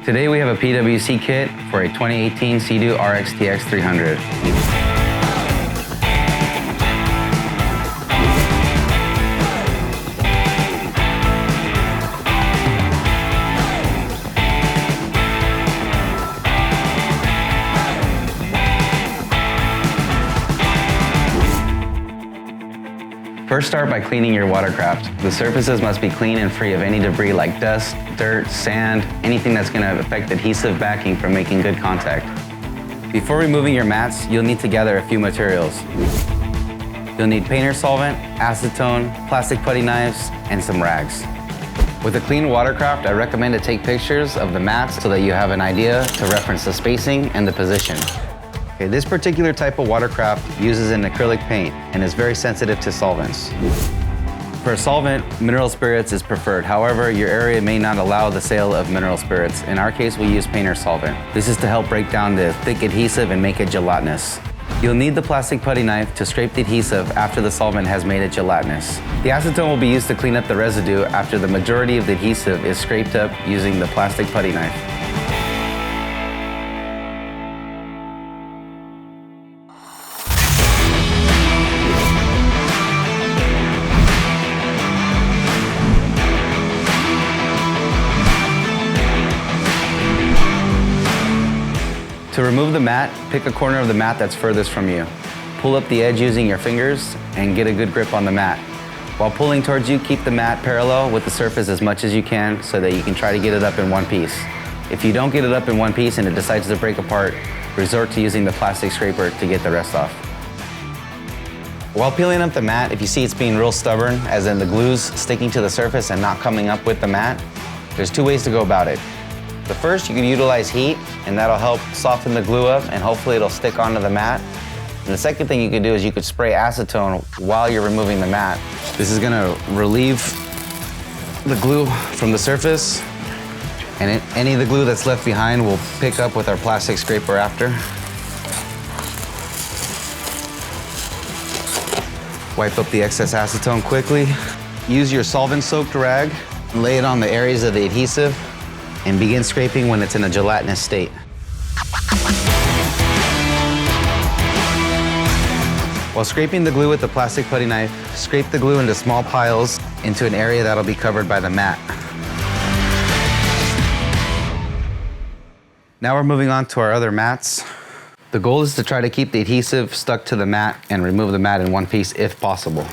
Today we have a PWC kit for a 2018 Sea-Doo Rxtx 300. First, start by cleaning your watercraft. The surfaces must be clean and free of any debris like dust, dirt, sand, anything that's going to affect adhesive backing from making good contact. Before removing your mats, you'll need to gather a few materials. You'll need painter solvent, acetone, plastic putty knives, and some rags. With a clean watercraft, I recommend to take pictures of the mats so that you have an idea to reference the spacing and the position. Okay, this particular type of watercraft uses an acrylic paint and is very sensitive to solvents. For a solvent, mineral spirits is preferred. However, your area may not allow the sale of mineral spirits. In our case, we use painter solvent. This is to help break down the thick adhesive and make it gelatinous. You'll need the plastic putty knife to scrape the adhesive after the solvent has made it gelatinous. The acetone will be used to clean up the residue after the majority of the adhesive is scraped up using the plastic putty knife. To remove the mat, pick a corner of the mat that's furthest from you. Pull up the edge using your fingers and get a good grip on the mat. While pulling towards you, keep the mat parallel with the surface as much as you can so that you can try to get it up in one piece. If you don't get it up in one piece and it decides to break apart, resort to using the plastic scraper to get the rest off. While peeling up the mat, if you see it's being real stubborn, as in the glue's sticking to the surface and not coming up with the mat, there's two ways to go about it. The first, you can utilize heat, and that'll help soften the glue up, and hopefully it'll stick onto the mat. And the second thing you could do is you could spray acetone while you're removing the mat. This is gonna relieve the glue from the surface, and any of the glue that's left behind will pick up with our plastic scraper after. Wipe up the excess acetone quickly. Use your solvent-soaked rag, and lay it on the areas of the adhesive, and begin scraping when it's in a gelatinous state. While scraping the glue with the plastic putty knife, scrape the glue into small piles into an area that'll be covered by the mat. Now we're moving on to our other mats. The goal is to try to keep the adhesive stuck to the mat and remove the mat in one piece if possible.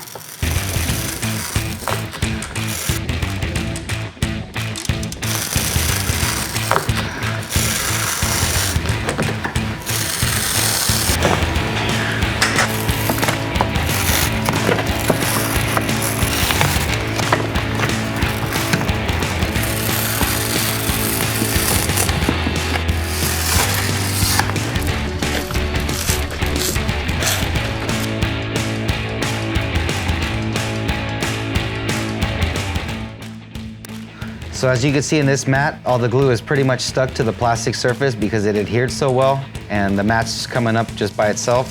So as you can see in this mat, all the glue is pretty much stuck to the plastic surface because it adhered so well, and the mat's coming up just by itself.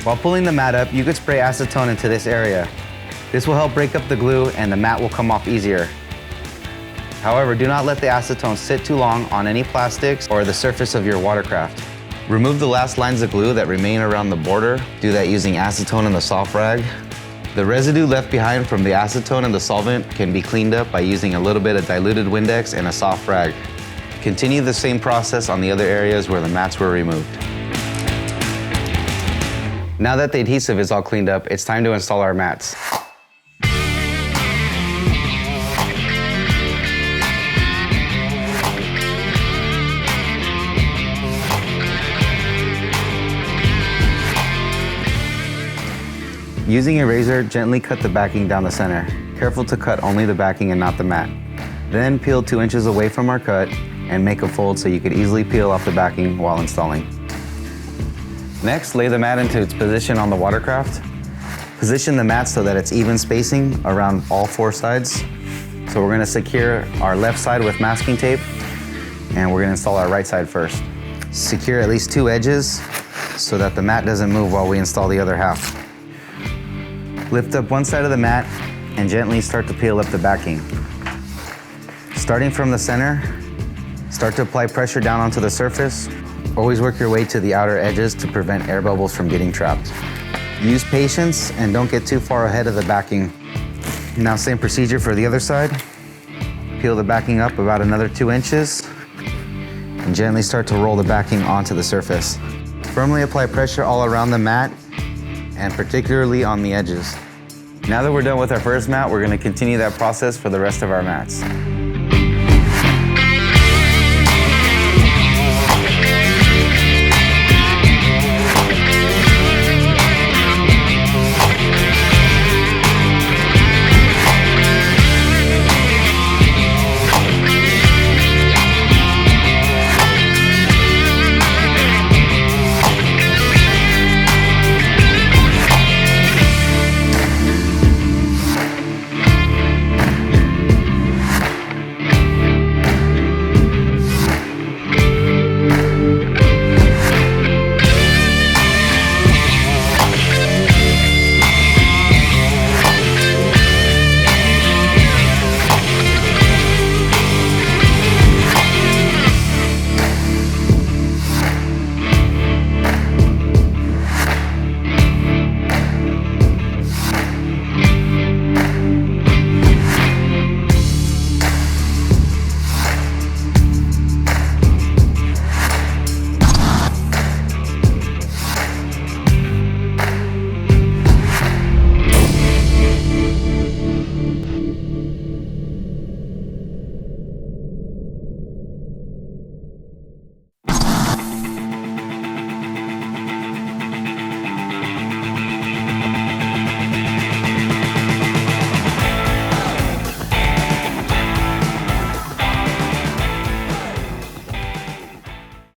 While pulling the mat up, you could spray acetone into this area. This will help break up the glue and the mat will come off easier. However, do not let the acetone sit too long on any plastics or the surface of your watercraft. Remove the last lines of glue that remain around the border. Do that using acetone and the soft rag. The residue left behind from the acetone and the solvent can be cleaned up by using a little bit of diluted Windex and a soft rag. Continue the same process on the other areas where the mats were removed. Now that the adhesive is all cleaned up, it's time to install our mats. Using a razor, gently cut the backing down the center. Careful to cut only the backing and not the mat. Then peel 2 inches away from our cut and make a fold so you could easily peel off the backing while installing. Next, lay the mat into its position on the watercraft. Position the mat so that it's even spacing around all 4 sides. So we're gonna secure our left side with masking tape, and we're gonna install our right side first. Secure at least 2 edges so that the mat doesn't move while we install the other half. Lift up one side of the mat and gently start to peel up the backing. Starting from the center, Start to apply pressure down onto the surface. Always work your way to the outer edges to prevent air bubbles from getting trapped. Use patience and don't get too far ahead of the backing. Now same procedure for the other side. Peel the backing up about another 2 inches and gently start to roll the backing onto the surface. Firmly apply pressure all around the mat and particularly on the edges. Now that we're done with our first mat, we're going to continue that process for the rest of our mats.